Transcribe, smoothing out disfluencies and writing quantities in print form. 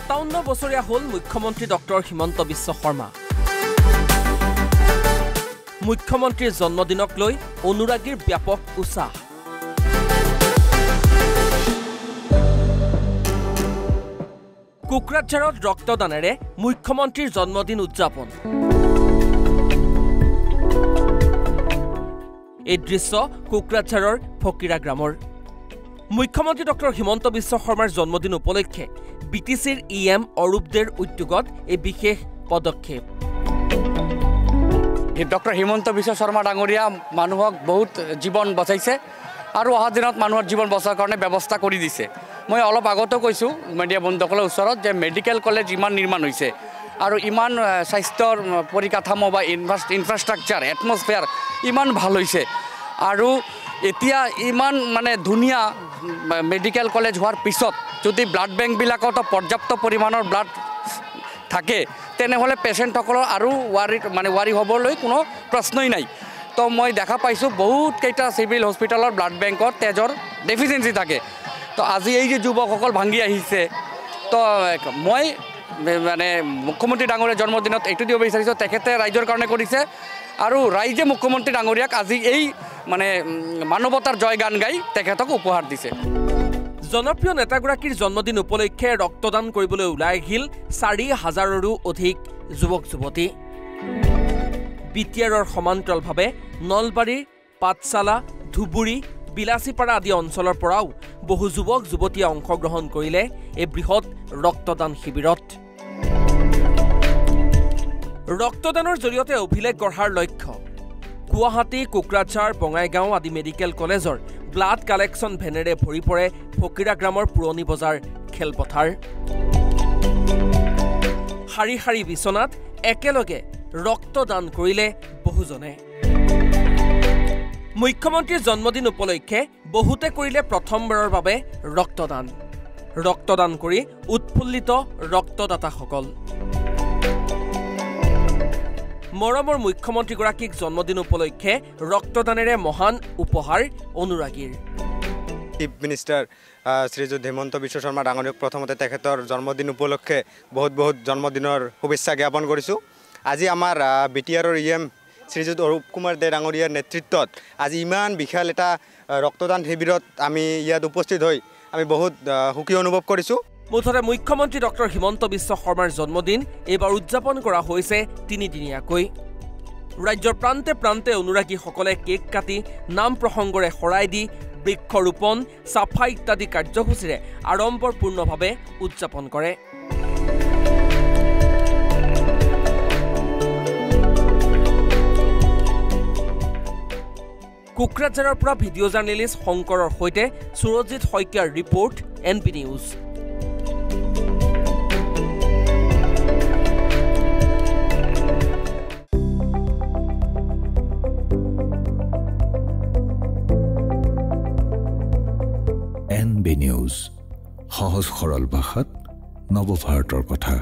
57 বছৰীয়া হ'ল মুখ্যমন্ত্ৰী ডক্টৰ হিমন্ত বিশ্ব শৰ্মা। মুখ্যমন্ত্ৰীৰ জন্মদিনক লৈ অনুৰাগীৰ ব্যাপক উৎসাহ। কোকৰাঝাৰত ৰক্তদানেৰে মুখ্যমন্ত্ৰীৰ জন্মদিন উদযাপন। এই দৃশ্য কোকৰাঝাৰৰ ফকিৰা গ্ৰামৰ। মুখ্যমন্ত্ৰী ডক্টৰ হিমন্ত বিশ্ব শৰ্মাৰ জন্মদিন উপলক্ষে বিটিচিৰ EM অৰূপদেৰ উদ্যোগত এই বিশেষ পদক্ষেপ। ডক্টৰ হিমন্ত বিশ্ব শৰ্মা ডাঙৰীয়া মানুহক বহুত জীৱন বচাইছে আৰু অহা দিনত মানুহৰ জীৱন বচাৰ কাৰণে ব্যৱস্থা কৰি দিছে। মই অলপ আগতে কৈছোঁ মিডিয়া বন্ধুসকলৰ ওচৰত যে মেডিকেল কলেজ ইমান নিৰ্মাণ হৈছে আৰু ইমান স্বাস্থ্যৰ পৰিকাঠামো বা ইনফ্ৰাষ্ট্ৰাকচাৰ এটমছফিয়াৰ ইমান ভাল হৈছে আৰু এতিয়া ইমান মানে ধুনীয়া মেডিকেল কলেজ হোৱাৰ পিছত যদি ব্লাড বেংকবিলাকতো পৰ্যাপ্ত পৰিমাণৰ ব্লাড থাকে তেনেহ'লে পেচেণ্টসকলৰ আৰু ৱাৰি হ'বলৈ কোনো প্ৰশ্নই নাই। তো মই দেখা পাইছোঁ বহুত কেইটা চিভিল হস্পিটেলৰ ব্লাড বেংকত তেজৰ ডেফিচিয়েঞ্চি থাকে। তো আজি এই যে যুৱকসকল ভাঙি আহিছে, তো মই মানে মুখ্যমন্ত্ৰী ডাঙৰীয়াৰ জন্মদিনত এইটো দিব বিচাৰিছোঁ তেখেতে ৰাইজৰ কাৰণে কৰিছে আৰু ৰাইজে মুখ্যমন্ত্ৰী ডাঙৰীয়াক আজি এই মানে মানৱতাৰ জয় গান গাই তেখেতক উপহাৰ দিছে। জনপ্ৰিয় নেতাগৰাকীৰ জন্মদিন উপলক্ষে ৰক্তদান কৰিবলৈ ওলাই আহিল 4,000ৰো অধিক যুৱক যুৱতী। বিটিআৰৰ সমান্তৰালভাৱে নলবাৰী, পাঠশালা, ধুবুৰী, বিলাচীপাৰা আদি অঞ্চলৰ পৰাও বহু যুৱক যুৱতীয়ে অংশগ্ৰহণ কৰিলে এই বৃহৎ ৰক্তদান শিবিৰত। ৰক্তদানৰ জৰিয়তে অভিলেখ গঢ়াৰ লক্ষ্য। গুৱাহাটী, কোকৰাঝাৰ, বঙাইগাঁও আদি মেডিকেল কলেজৰ ব্লাড কালেকশ্যন ভেনেৰে ভৰি পৰে ফকিৰা গ্ৰামৰ পুৰণি বজাৰ খেলপথাৰ। শাৰী শাৰী বিচনাত একেলগে ৰক্তদান কৰিলে বহুজনে। মুখ্যমন্ত্ৰীৰ জন্মদিন উপলক্ষে বহুতে কৰিলে প্ৰথমবাৰৰ বাবে ৰক্তদান কৰি উৎফুল্লিত ৰক্তদাতাসকল। মৰমৰ মুখ্যমন্ত্ৰীগৰাকীক জন্মদিন উপলক্ষে ৰক্তদানেৰে মহান উপহাৰ অনুৰাগীৰ। চিফ মিনিষ্টাৰ শ্ৰীযুত হিমন্ত বিশ্ব শৰ্মা ডাঙৰীয়াক প্ৰথমতে তেখেতৰ জন্মদিন উপলক্ষে বহুত জন্মদিনৰ শুভেচ্ছা জ্ঞাপন কৰিছোঁ। আজি আমাৰ বিটিআৰৰ EM শ্ৰীযুত অৰূপ কুমাৰ দে ডাঙৰীয়াৰ নেতৃত্বত আজি ইমান বিশাল এটা ৰক্তদান শিবিৰত আমি ইয়াত উপস্থিত হৈ আমি বহুত সুখী অনুভৱ কৰিছোঁ। মুঠতে মুখ্যমন্ত্ৰী ডক্টৰ হিমন্ত বিশ্ব শৰ্মাৰ জন্মদিন এইবাৰ উদযাপন কৰা হৈছে 3দিনীয়াকৈ। ৰাজ্যৰ প্ৰান্তে প্ৰান্তে অনুৰাগীসকলে কেক কাটি নাম প্ৰসংগৰে শৰাই দি বৃক্ষৰোপণ, চাফাই ইত্যাদি কাৰ্যসূচীৰে আড়ম্বৰপূৰ্ণভাৱে উদযাপন কৰে। কোকৰাঝাৰৰ পৰা ভিডিঅ' জাৰ্নেলিষ্ট শংকৰৰ সৈতে সুৰজিৎ শইকীয়াৰ report NB news. NB news, সহজ সৰল ভাষাত নৱভাৰতৰ কথা।